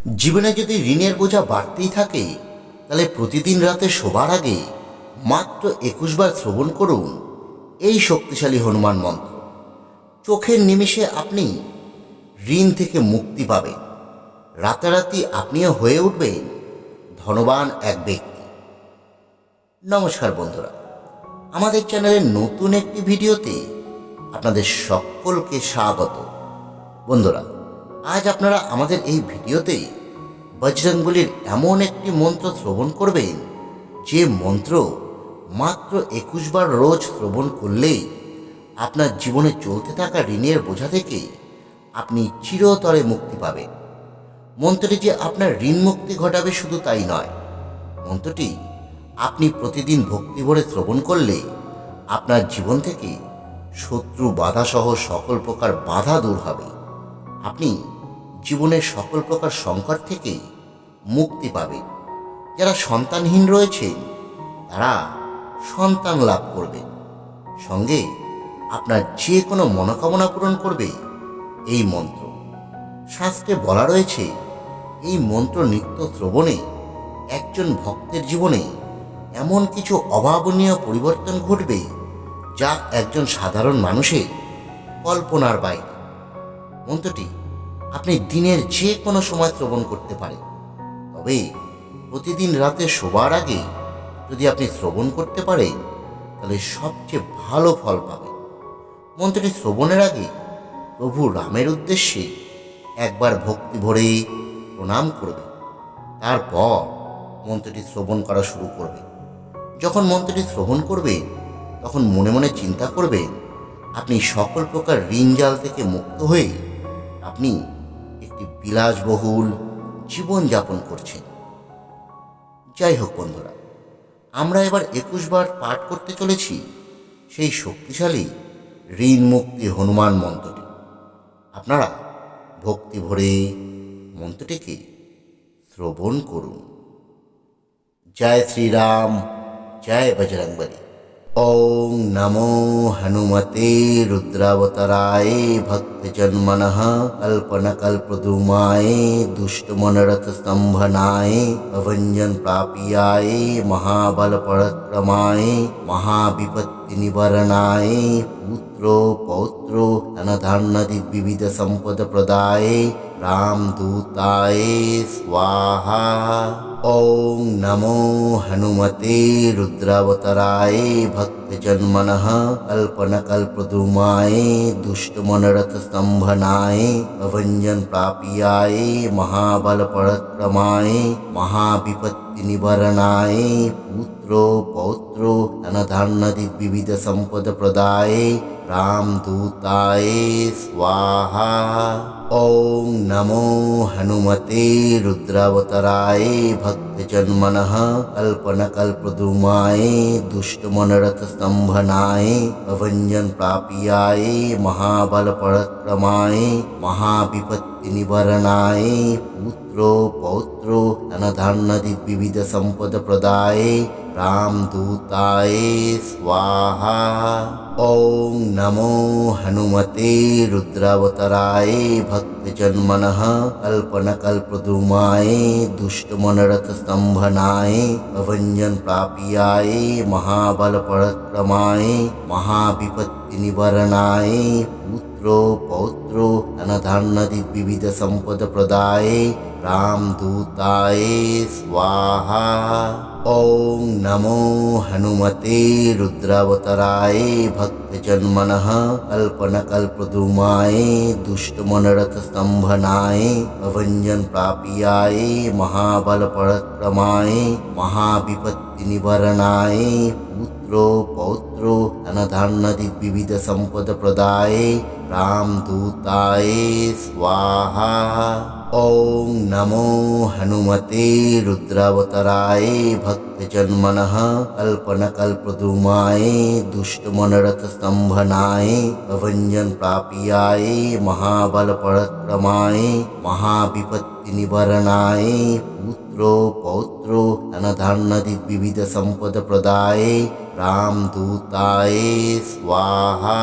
জীবনে যদি ঋণের বোঝা বাড়তেই থাকে, তাহলে প্রতিদিন রাতে শোবার আগে মাত্র 21 বার শ্রবণ করুন এই শক্তিশালী হনুমান মন্ত্র। চোখের নিমেষে আপনি ঋণ থেকে মুক্তি পাবেন। রাতারাতি আপনিও হয়ে উঠবেন ধনবান এক ব্যক্তি। নমস্কার বন্ধুরা, আমাদের চ্যানেলের নতুন একটি ভিডিওতে আপনাদের সকলকে স্বাগত। বন্ধুরা, আজ আপনারা আমাদের এই ভিডিওতে বজরংবলীর এমন একটি মন্ত্র শ্রবণ করবেন, যে মন্ত্র মাত্র 21 বার রোজ শ্রবণ করলেই আপনার জীবনে চলতে থাকা ঋণের বোঝা থেকে আপনি চিরতরে মুক্তি পাবেন। মন্ত্রটি যে আপনার ঋণ মুক্তি ঘটাবে শুধু তাই নয়, মন্ত্রটি আপনি প্রতিদিন ভক্তি ভরে শ্রবণ করলে আপনার জীবন থেকে শত্রু বাধা সহ সকল প্রকার বাধা দূর হবে। আপনি জীবনের সকল প্রকার সংকট থেকে মুক্তি পাবেন। যারা সন্তানহীন রয়েছেন তারা সন্তান লাভ করবেন। সঙ্গে আপনার যে কোনো মনোকামনা পূরণ করবে এই মন্ত্র। শাস্ত্রে বলা রয়েছে, এই মন্ত্র নিত্য শ্রবণে একজন ভক্তের জীবনে এমন কিছু অভাবনীয় পরিবর্তন ঘটবে, যা একজন সাধারণ মানুষের কল্পনার বাইরে। মন্ত্রটি আপনি দিনের যে কোনো সময় শ্রবণ করতে পারেন, তবে প্রতিদিন রাতে শোবার আগে যদি আপনি শ্রবণ করতে পারেন তাহলে সবচেয়ে ভালো ফল পাবেন। মন্ত্রটি শ্রবণের আগে প্রভু রামের উদ্দেশ্যে একবার ভক্তি ভরে প্রণাম করবে। তারপর মন্ত্রটি শ্রবণ করা শুরু করবে। যখন মন্ত্রটি শ্রবণ করবেন তখন মনে মনে চিন্তা করবেন আপনি সকল প্রকার ঋণ জাল থেকে মুক্ত হয়ে আপনি একটি বিলাসবহুল জীবন যাপন করছেন। যাই হোক বন্ধুরা, আমরা এবার 21 বার পাঠ করতে চলেছি সেই শক্তিশালী ঋণ মুক্তি হনুমান মন্ত্রটি। আপনারা ভক্তি ভরে মন্ত্রটিকে শ্রবণ করুন। জয় শ্রীরাম, জয় বজরংবলী। ওং নমো হনুমতে রুদ্রাবতারায় ভক্তজন্মনঃ কল্পনকল্পদ্रुमाय দুষ্টমনরথ স্তম্ভনায় প্রভঞ্জন প্রাপিয়ায় মহাবল পরাক্রমায় মহাবিপত্তি নিবারণায় পুত্র পৌত্র ধনধান্যাদি বিবিধ সম্পদ প্রদায় রামদূতায় স্বাহা। ওং নমো হনুমতে রুদ্রাবতারায় ভক্তজন্মনঃ কল্পনকল্পদ্रुमाय দুষ্টমনরথ স্তম্ভনায় প্রভঞ্জন প্রাপিয়ায় মহাবল পরাক্রমায় মহাবিপত্তি নিবারণায় পুত্র পৌত্র ধনধান্যাদি বিবিধ সম্পদ প্রদায় রামদূতায় স্বাহা। ওং নমো হনুমতে রুদ্রাবতারায় ভক্তজন্মনঃ কল্পনকল্পদ্रुमाय দুষ্টমনরথ স্তম্ভনায় প্রভঞ্জন প্রাপিয়ায় মহাবল পরাক্রমায় মহাবিপত্তি নিবারণায় পুত্র পৌত্র ধনধান্যাদি বিবিধ সম্পদ প্রদায় রামদূতায় স্বাহা। ওং নমো হনুমতে রুদ্রাবতারায় ভক্তজন্মনঃ কল্পনকল্পদ্रुमाय দুষ্টমনরথ স্তম্ভনায় প্রভঞ্জন প্রাপিয়ায় মহাবল পরাক্রমায় মহাবিপত্তি নিবারণায় পুত্র পৌত্র ধনধান্যাদি বিবিধ সম্পদ প্রদায় রামদূতায় স্বাহা। ওং নমো হনুমতে রুদ্রাবতারায় ভক্তজন্মনঃ কল্পনকল্পদ্रुमाय দুষ্টমনরথ স্তম্ভনায় প্রভঞ্জন প্রাপিয়ায় মহাবল পরাক্রমায় মহাবিপত্তি নিবারণায় পুত্র পৌত্র ধনধান্যাদি বিবিধ সম্পদ প্রদায় রামদূতায় স্বাহা। ওং নমো হনুমতে রুদ্রাবতারায় ভক্তজন্মনঃ কল্পনকল্পদ্रुमाय দুষ্টমনরথ স্তম্ভনায় প্রভঞ্জন প্রাপিয়ায় মহাবল পরাক্রমায় মহাবিপত্তি নিবারণায় পুত্র পৌত্র ধনধান্যাদি বিবিধ সম্পদ প্রদায় रामदूताय स्वाहा।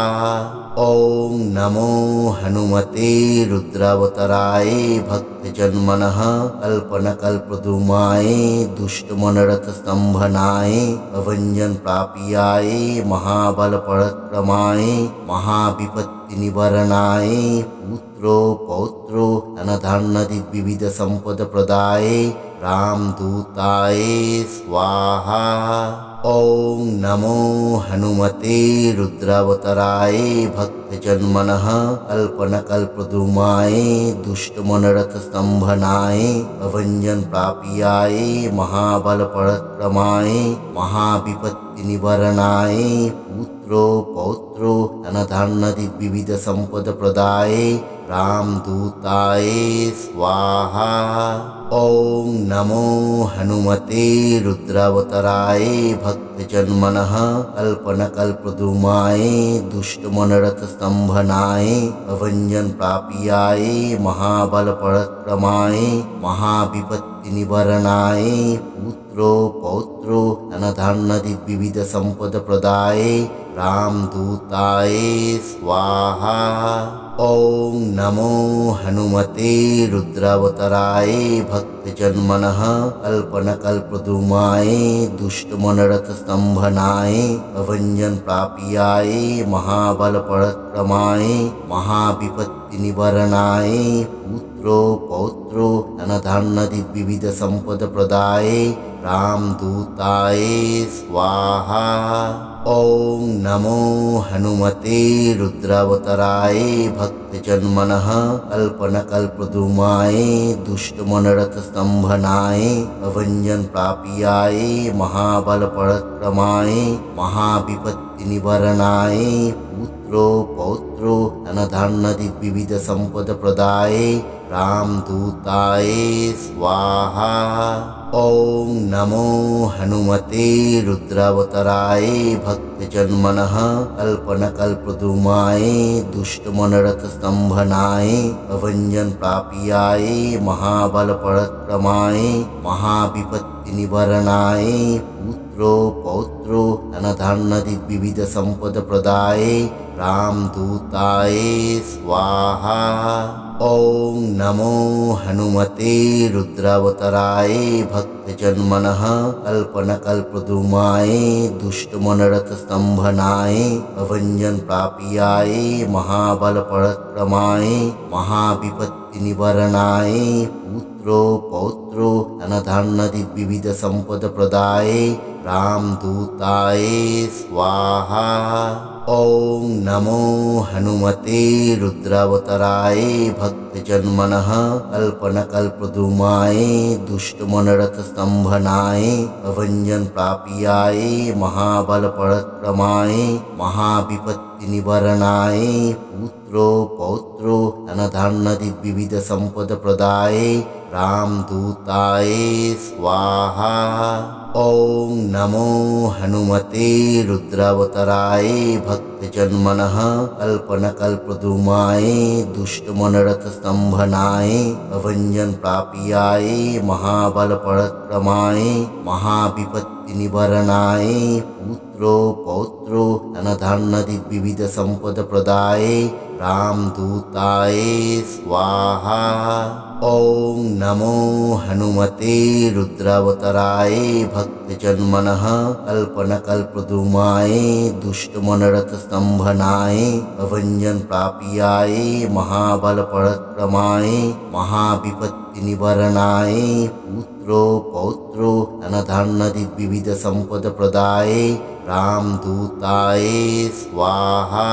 ओम नमो हनुमते रुद्रावताराय भक्तजन्मनः कल्पनकल्पद्रुमाय दुष्टमनरथस्तम्भनाय प्रभञ्जन प्रापियाय महाबलपराक्रमाय महाविपत्तिनिवारणाय पुत्रो पौत्रो धनधान्यादिविविध सम्पदप्रदाय रामदूताय स्वाहा। ओम नमो हनुमते रुद्रावताराय भक्तजन्मनः कल्पनकल्पद्रुमाय दुष्टमनरथस्तम्भनाय प्रभञ्जन प्रापियाय महाबलपराक्रमाय महाविपत्तिनिवारणाय पुत्रो पौत्रो धनधान्यादिविविध सम्पदप्रदाय रामदूताय स्वाहा। ओम नमो हनुमते रुद्रावताराय भक्तजन्मनः कल्पनकल्पद्रुमाय दुष्टमनरथस्तम्भनाय प्रभञ्जन प्रापियाय महाबलपराक्रमाय महाविपत्तिनिवारणाय पुत्रो पौत्रो धनधान्यादिविविध सम्पदप्रदाय रामदूताय स्वाहा। ओम नमो हनुमते रुद्रावताराय भक्तजन्मनः कल्पनकल्पद्रुमाय दुष्टमनरथस्तम्भनाय प्रभञ्जन प्रापियाय महाबलपराक्रमाय महाविपत्तिनिवारणाय पुत्रो पौत्रो धनधान्यादिविविध सम्पदप्रदाय रामदूताय स्वाहा। ओम नमो हनुमते रुद्रावताराय भक्तजन्मनः कल्पनकल्पद्रुमाय दुष्टमनरथस्तम्भनाय प्रभञ्जन प्रापियाय महाबलपराक्रमाय महाविपत्तिनिवारणाय पुत्रो पौत्रो धनधान्यादिविविध सम्पदप्रदाय रामदूताय स्वाहा। ओम नमो हनुमते रुद्रावताराय भक्तजन्मनः कल्पनकल्पद्रुमाय दुष्टमनरथस्तम्भनाय प्रभञ्जन प्रापियाय महाबलपराक्रमाय महाविपत्तिनिवारणाय पुत्रो पौत्रो धनधान्यादिविविध सम्पदप्रदाय रामदूताय स्वाहा। ओम नमो हनुमते रुद्रावताराय भक्तजन्मनः कल्पनकल्पद्रुमाय दुष्टमनरथस्तम्भनाय प्रभञ्जन प्रापियाय महाबलपराक्रमाय महाविपत्तिनिवारणाय पुत्रो पौत्रो धनधान्यादिविविध सम्पदप्रदाय रामदूताय स्वाहा। ओम नमो हनुमते रुद्रावताराय भक्तजन्मनः कल्पनकल्पद्रुमाय दुष्टमनरथस्तम्भनाय प्रभञ्जन प्रापियाय महाबलपराक्रमाय महाविपत्तिनिवारणाय पुत्रो पौत्रो धनधान्यादिविविध सम्पदप्रदाय रामदूताय स्वाहा। ओम नमो हनुमते रुद्रावताराय भक्तजन्मनः कल्पनकल्पद्रुमाय दुष्टमनरथस्तम्भनाय प्रभञ्जन प्रापियाय महाबलपराक्रमाय महाविपत्तिनिवारणाय पुत्रो पौत्रो धनधान्यादिविविध सम्पदप्रदाय रामदूताय स्वाहा। ओम नमो हनुमते रुद्रावताराय भक्तजन्मनः कल्पनकल्पद्रुमाय दुष्टमनरथस्तम्भनाय प्रभञ्जन प्रापियाय महाबलपराक्रमाय महाविपत्तिनिवारणाय पुत्रो पौत्रो धनधान्यादिविविध सम्पदप्रदाय रामदूताय स्वाहा।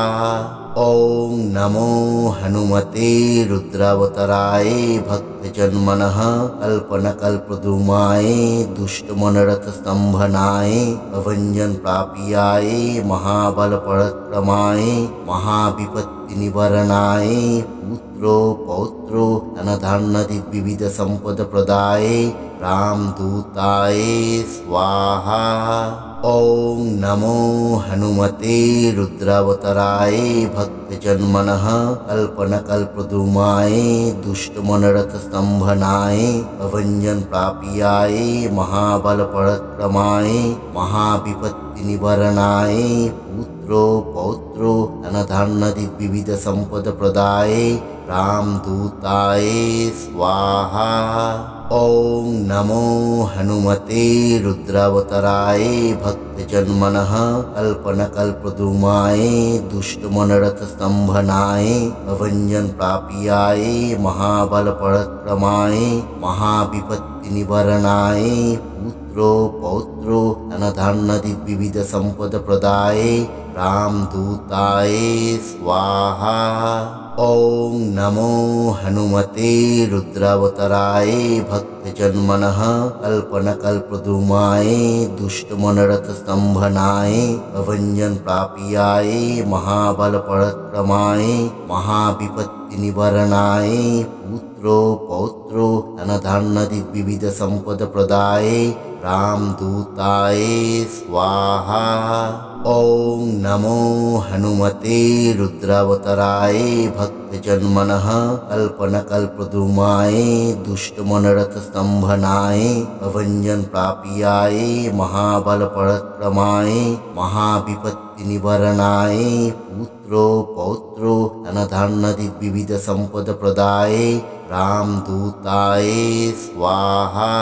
ओम नमो हनुमते रुद्रावताराय भक्तजन्मनः कल्पनकल्पद्रुमाय दुष्टमनरथस्तम्भनाय प्रभञ्जन प्रापियाय महाबलपराक्रमाय महाविपत्तिनिवारणाय पुत्रो पौत्रो धनधान्यादिविविध सम्पदप्रदाय रामदूताय स्वाहा। ॐ नमो हनुमते रुद्रावताराय भक्तजन्मनः कल्पनकल्पद्रुमाय दुष्टमनरथस्तम्भनाय प्रभञ्जन प्रापियाय महाबलपराक्रमाय महाविपत्तिनिवारणाय पुत्रो पौत्रो धनधान्यादिविविधसम्पदप्रदाय रामदूताय स्वाहा। ॐ नमो हनुमते रुद्रावताराय भक्तजन्मनः कल्पनकल्पद्रुमाय दुष्टमनरथस्तम्भनाय प्रभञ्जन प्रापियाय महाबलपराक्रमाय महाविपत्तिनिवारणाय पुत्रो पौत्रो धनधान्यादिविविधसम्पदप्रदाय रामदूताय स्वाहा। ॐ नमो हनुमते रुद्रावताराय भक्तजन्मनः कल्पनकल्पद्रुमाय दुष्टमनरथस्तम्भनाय प्रभञ्जन प्रापियाय महाबलपराक्रमाय महाविपत्तिनिवारणाय पुत्रो पौत्रो धनधान्यादिविविधसम्पदप्रदाय रामदूताय स्वाहा। ॐ नमो हनुमते रुद्रावताराय भक्तजन्मनः कल्पनकल्पद्रुमाय दुष्टमनरथस्तम्भनाय प्रभञ्जन प्रापियाय महाबलपराक्रमाय महाविपत्तिनिवारणाय पुत्रो पौत्रो धनधान्यादिविविधसम्पदप्रदाय रामदूताय स्वाहा।